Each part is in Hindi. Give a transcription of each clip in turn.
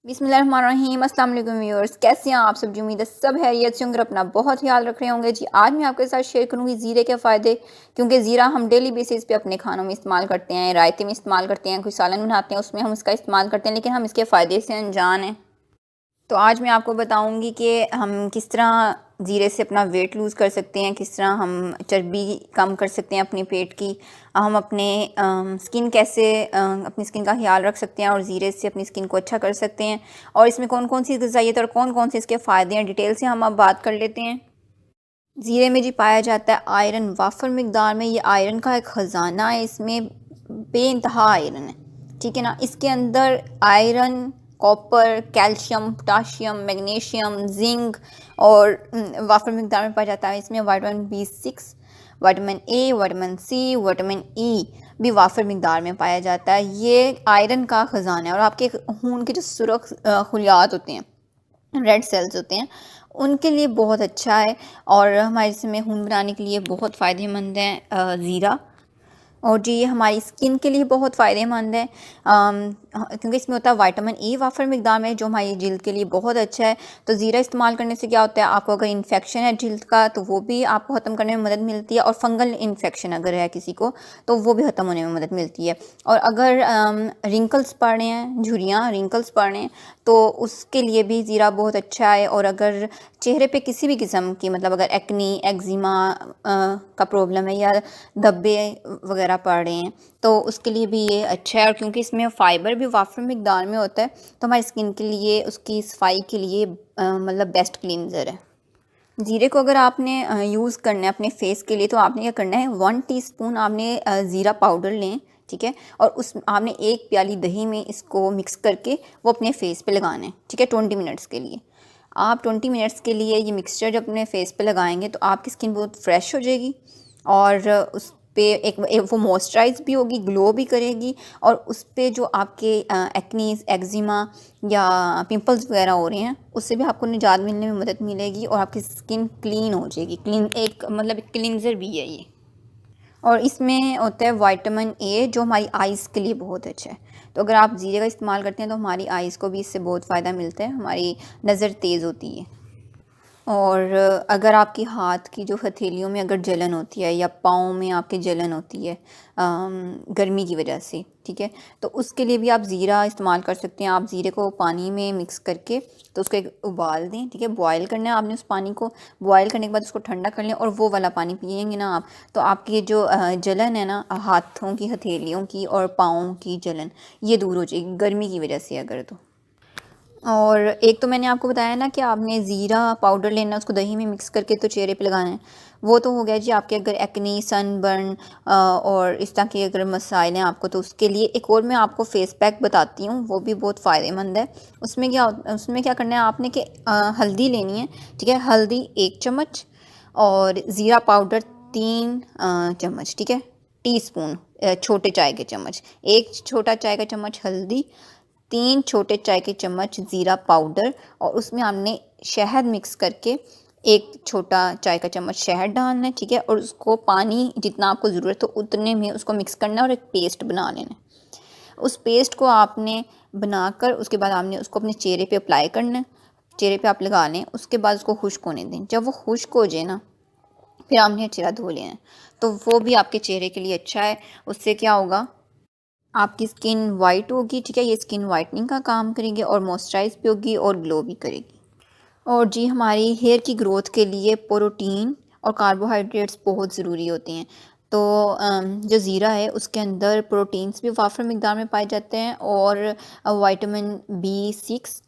बिस्मिल्लाहिर्रहमानिर्रहीम। अस्सलाम वालेकुम व्यूअर्स, कैसे हैं आप सब? जी उम्मीद है सब खैरियत से होंगे, अपना बहुत ख्याल रख रहे होंगे। जी आज मैं आपके साथ शेयर करूंगी ज़ीरे के फ़ायदे, क्योंकि ज़ीरा हम डेली बेसिस पे अपने खानों में इस्तेमाल करते हैं, रायते में इस्तेमाल करते हैं, कोई सालन बनाते हैं उसमें हम इसका इस्तेमाल करते हैं, लेकिन हम इसके फ़ायदे से अनजान हैं। तो आज मैं आपको बताऊंगी कि हम किस तरह ज़ीरे से अपना वेट लूज़ कर सकते हैं, किस तरह हम चर्बी कम कर सकते हैं अपने पेट की, हम अपने स्किन कैसे अपनी स्किन का ख्याल रख सकते हैं और ज़ीरे से अपनी स्किन को अच्छा कर सकते हैं, और इसमें कौन कौन सी ग़िज़ाइयत और कौन कौन से इसके फ़ायदे हैं, डिटेल से हम अब बात कर लेते हैं। ज़ीरे में जी पाया जाता है आयरन वाफर मिकदार में। ये आयरन का एक ख़जाना है, इसमें बेइंतहा आयरन है, ठीक है ना। इसके अंदर iron, copper, calcium, potassium, magnesium, zinc और वाफर मिकदार में पाया जाता है। इसमें vitamin B6, vitamin A, vitamin C, vitamin E भी वाफर मिकदार में पाया जाता है। ये आयरन का ख़जाना है, और आपके खून के जो सुरख खुलियात होते हैं, रेड सेल्स होते हैं, उनके लिए बहुत अच्छा है, और हमारे जिस्म में खून बनाने के लिए बहुत फ़ायदेमंद है ज़ीरा। और जी ये हमारी स्किन के लिए बहुत फ़ायदेमंद है, क्योंकि इसमें होता है विटामिन ई वाफर मिकदार में, जो हमारी जिल्द के लिए बहुत अच्छा है। तो ज़ीरा इस्तेमाल करने से क्या होता है, आपको अगर इन्फेक्शन है जिल्द का तो वो भी आपको ख़त्म करने में मदद मिलती है, और फंगल इन्फेक्शन अगर है किसी को तो वो भी ख़त्म होने में मदद मिलती है। और अगर रिंकल्स पड़ रहे हैं, झुर्रियाँ रिंकल्स पड़ रहे हैं, तो उसके लिए भी ज़ीरा बहुत अच्छा है। और अगर चेहरे पे किसी भी किस्म की, मतलब अगर एक्नी, एक्जिमा का प्रॉब्लम है, या धब्बे वगैरह पड़ रहे हैं, तो उसके लिए भी ये अच्छा है। और क्योंकि इसमें फ़ाइबर भी वाफर मिकदार में होता है, तो हमारी स्किन के लिए, उसकी सफाई के लिए मतलब बेस्ट क्लींजर है। ज़ीरे को अगर आपने यूज़ करना है अपने फेस के लिए, तो आपने क्या करना है, 1 टीस्पून आपने ज़ीरा पाउडर लें, ठीक है, और उस आपने 1 प्याली दही में इसको मिक्स करके वो अपने फेस पे लगाना है, ठीक है, 20 मिनट्स के लिए। आप 20 मिनट्स के लिए ये मिक्सचर जब अपने फेस पे लगाएंगे तो आपकी स्किन बहुत फ्रेश हो जाएगी, और उस पे एक वो मॉइस्चराइज भी होगी, ग्लो भी करेगी, और उस पे जो आपके एक्नीज, एक्जिमा या पिंपल्स वगैरह हो रहे हैं, उससे भी आपको निजात मिलने में मदद मिलेगी, और आपकी स्किन क्लीन हो जाएगी। क्लीन एक मतलब एक क्लींजर भी है ये। और इसमें होता है विटामिन ए, जो हमारी आइज़ के लिए बहुत अच्छा है। तो अगर आप ज़ीरे का इस्तेमाल करते हैं तो हमारी आइज़ को भी इससे बहुत फ़ायदा मिलता है, हमारी नज़र तेज़ होती है। और अगर आपकी हाथ की जो हथेलियों में अगर जलन होती है, या पाँव में आपके जलन होती है गर्मी की वजह से, ठीक है, तो उसके लिए भी आप ज़ीरा इस्तेमाल कर सकते हैं। आप ज़ीरे को पानी में मिक्स करके तो उसको एक उबाल दें, ठीक है, बॉयल करना है आपने उस पानी को। बॉयल करने के बाद उसको ठंडा कर लें, और वो वाला पानी पिएंगे ना आप, तो आपकी जो जलन है ना, हाथों की हथेलियों की और पाँव की जलन, ये दूर हो जाएगी गर्मी की वजह से अगर। तो और एक तो मैंने आपको बताया ना कि आपने ज़ीरा पाउडर लेना, उसको दही में मिक्स करके तो चेहरे पे लगाना है। वो तो हो गया जी आपके अगर एक्नी, सनबर्न और इस तरह के अगर मसाइल हैं आपको, तो उसके लिए एक और मैं आपको फेस पैक बताती हूँ, वो भी बहुत फ़ायदेमंद है। उसमें क्या करना है आपने कि हल्दी लेनी है, ठीक है, हल्दी 1 चम्मच, और ज़ीरा पाउडर 3 चम्मच, ठीक है, टीस्पून, छोटे चाय के चम्मच, 1 छोटा चाय का चम्मच हल्दी, 3 छोटे चाय के चम्मच ज़ीरा पाउडर, और उसमें हमने शहद मिक्स करके 1 छोटा चाय का चम्मच शहद डालना है, ठीक है, और उसको पानी जितना आपको ज़रूरत हो उतने में उसको मिक्स करना है, और एक पेस्ट बना लेना है। उस पेस्ट को आपने बनाकर उसके बाद आपने उसको अपने चेहरे पे अप्लाई करना है, चेहरे पे आप लगा लें, उसके बाद उसको खुश्क होने दें। जब वो खुश्क हो जाए ना, फिर आपने चेहरा धो लेना है, तो वो भी आपके चेहरे के लिए अच्छा है। उससे क्या होगा, आपकी स्किन वाइट होगी, ठीक है, ये स्किन वाइटनिंग का काम करेगी, और मॉइस्चराइज भी होगी, और ग्लो भी करेगी। और जी हमारी हेयर की ग्रोथ के लिए प्रोटीन और कार्बोहाइड्रेट्स बहुत ज़रूरी होते हैं। तो जो ज़ीरा है उसके अंदर प्रोटीन्स भी वाफर मिकदार में पाए जाते हैं, और विटामिन B6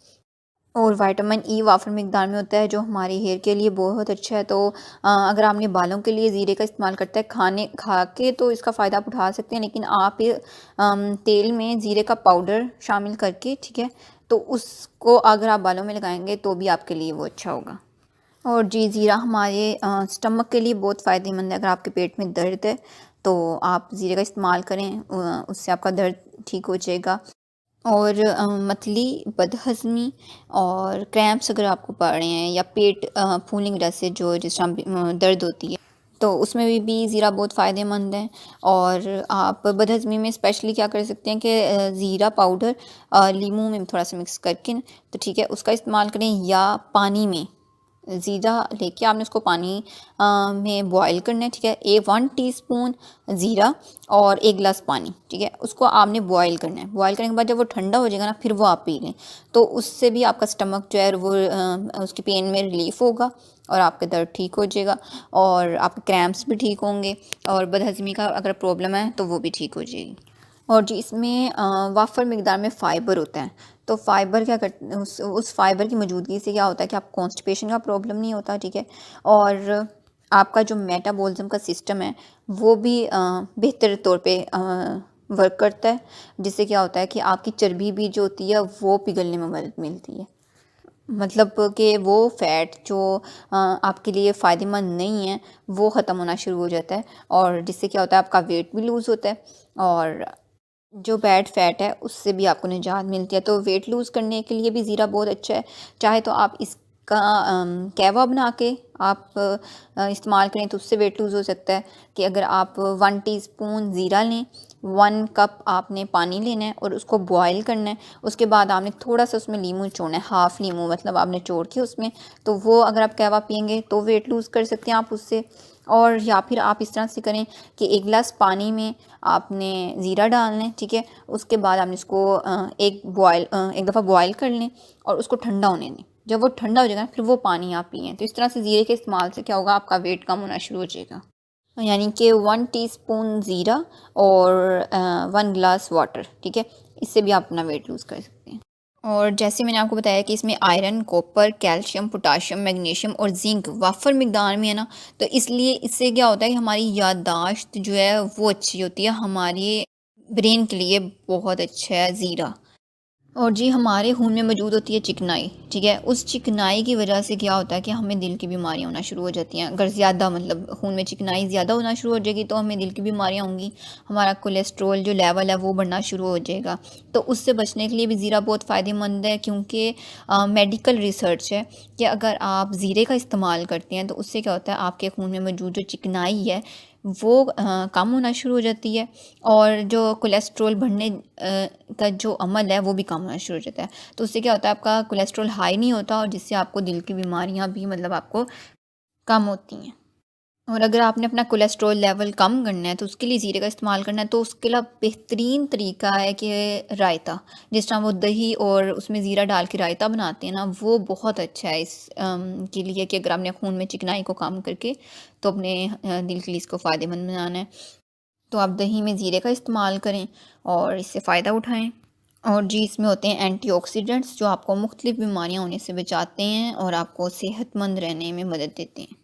और विटामिन ई वाफर मिकदार में होता है, जो हमारे हेयर के लिए बहुत अच्छा है। तो अगर आपने बालों के लिए ज़ीरे का इस्तेमाल करता है, खाने खा के तो इसका फ़ायदा आप उठा सकते हैं, लेकिन आप तेल में ज़ीरे का पाउडर शामिल करके, ठीक है, तो उसको अगर आप बालों में लगाएंगे तो भी आपके लिए वो अच्छा होगा। और जी ज़ीरा हमारे स्टमक के लिए बहुत फ़ायदेमंद है। अगर आपके पेट में दर्द है तो आप ज़ीरे का इस्तेमाल करें, उससे आपका दर्द ठीक हो जाएगा। और मतली, बदहज़मी और क्रैम्प्स अगर आपको पड़ रहे हैं, या पेट फूलने की वजह से जो जिस तरह दर्द होती है, तो उसमें भी ज़ीरा बहुत फ़ायदेमंद है। और आप बदहज़मी में स्पेशली क्या कर सकते हैं कि ज़ीरा पाउडर लीमू में थोड़ा सा मिक्स करके तो ठीक है उसका इस्तेमाल करें, या पानी में ज़ीरा लेके आपने उसको पानी में बॉईल करना है, ठीक है। 1 टीस्पून ज़ीरा और 1 गिलास पानी, ठीक है, उसको आपने बॉईल करना है। बॉईल करने के बाद जब वो ठंडा हो जाएगा ना, फिर वो आप पी लें, तो उससे भी आपका स्टमक जो है वो उसकी पेन में रिलीफ़ होगा और आपका दर्द ठीक हो जाएगा और आपके क्रैम्प्स भी ठीक होंगे और बदहज़मी का अगर प्रॉब्लम है तो वो भी ठीक हो जाएगी। और जी इसमें वाफ़र मिक़दार में फ़ाइबर होता है, तो फ़ाइबर क्या करते उस फ़ाइबर की मौजूदगी से क्या होता है कि आपको कॉन्स्टिपेशन का प्रॉब्लम नहीं होता, ठीक है। और आपका जो मेटाबॉलिज़्म का सिस्टम है वो भी बेहतर तौर पे वर्क करता है, जिससे क्या होता है कि आपकी चर्बी भी जो होती है वो पिघलने में मदद मिलती है। मतलब कि वो फ़ैट जो आपके लिए फ़ायदेमंद नहीं है वो ख़त्म होना शुरू हो जाता है और जिससे क्या होता है आपका वेट भी लूज़ होता है और जो बैड फैट है उससे भी आपको निजात मिलती है। तो वेट लूज़ करने के लिए भी ज़ीरा बहुत अच्छा है। चाहे तो आप इसका कहवा बना के आप इस्तेमाल करें तो उससे वेट लूज़ हो सकता है कि अगर आप 1 टीस्पून ज़ीरा लें, 1 कप आपने पानी लेना है और उसको बॉयल करना है। उसके बाद आपने थोड़ा सा उसमें लीमू निचोड़ना है, हाफ़ लीमू मतलब आपने निचोड़ के उसमें, तो वो अगर आप कहवा पिएंगे तो वेट लूज़ कर सकते हैं आप उससे। और या फिर आप इस तरह से करें कि 1 गिलास पानी में आपने ज़ीरा डालना है, ठीक है। उसके बाद आपने इसको एक दफ़ा बॉयल कर लें और उसको ठंडा होने दें। जब वो ठंडा हो जाएगा फिर वो पानी आप पिएँ। तो इस तरह से ज़ीरे के इस्तेमाल से क्या होगा, आपका वेट कम होना शुरू हो जाएगा। यानी कि 1 टीस्पून ज़ीरा और 1 गिलास वाटर, ठीक है। इससे भी आप अपना वेट लूज़ कर सकते हैं। और जैसे मैंने आपको बताया कि इसमें iron, copper, calcium, potassium, magnesium और ज़िंक वाफ़र मिक़दार में है ना, तो इसलिए इससे क्या होता है कि हमारी याददाश्त जो है वो अच्छी होती है, हमारे ब्रेन के लिए बहुत अच्छा है ज़ीरा। और जी हमारे खून में मौजूद होती है चिकनाई, ठीक है। उस चिकनाई की वजह से क्या होता है कि हमें दिल की बीमारियां होना शुरू हो जाती हैं। अगर ज़्यादा मतलब खून में चिकनाई ज़्यादा होना शुरू हो जाएगी तो हमें दिल की बीमारियां होंगी, हमारा कोलेस्ट्रॉल जो लेवल है वो बढ़ना शुरू हो जाएगा। तो उससे बचने के लिए भी ज़ीरा बहुत फ़ायदेमंद है, क्योंकि मेडिकल रिसर्च है कि अगर आप ज़ीरे का इस्तेमाल करते हैं तो उससे क्या होता है, आपके खून में मौजूद जो चिकनाई है वो कम होना शुरू हो जाती है और जो कोलेस्ट्रॉल बढ़ने का जो अमल है वो भी कम होना शुरू हो जाता है। तो उससे क्या होता है, आपका कोलेस्ट्रॉल हाई नहीं होता और जिससे आपको दिल की बीमारियां भी मतलब आपको कम होती हैं। और अगर आपने अपना कोलेस्ट्रॉल लेवल कम करना है तो उसके लिए ज़ीरे का इस्तेमाल करना है, तो उसके लिए बेहतरीन तरीका है कि रायता, जिस तरह वो दही और उसमें ज़ीरा डाल के रायता बनाते हैं ना, वो बहुत अच्छा है इस के लिए कि अगर आपने खून में चिकनाई को कम करके तो अपने दिल के लिए इसको फ़ायदेमंद बनाना है, तो आप दही में ज़ीरे का इस्तेमाल करें और इससे फ़ायदा उठाएं। और जी इसमें होते हैं एंटीऑक्सीडेंट्स जो आपको मुख्तलिफ बीमारियां होने से बचाते हैं और आपको सेहतमंद रहने में मदद देते हैं।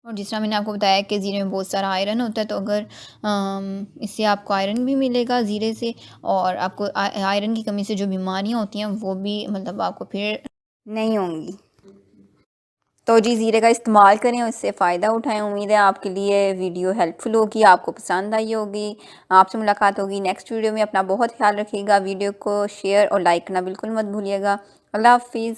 और जिस तरह मैंने आपको बताया कि ज़ीरे में बहुत सारा आयरन होता है, तो अगर इससे आपको आयरन भी मिलेगा ज़ीरे से और आपको आयरन की कमी से जो बीमारियां होती हैं वो भी मतलब आपको फिर नहीं होंगी। तो जी ज़ीरे का इस्तेमाल करें और इससे फ़ायदा उठाएं। उम्मीद है आपके लिए वीडियो हेल्पफुल होगी, आपको पसंद आई होगी। आपसे मुलाकात होगी नेक्स्ट वीडियो में। अपना बहुत ख्याल रखिएगा। वीडियो को शेयर और लाइक करना बिल्कुल मत भूलिएगा। अल्लाह हाफ़िज़।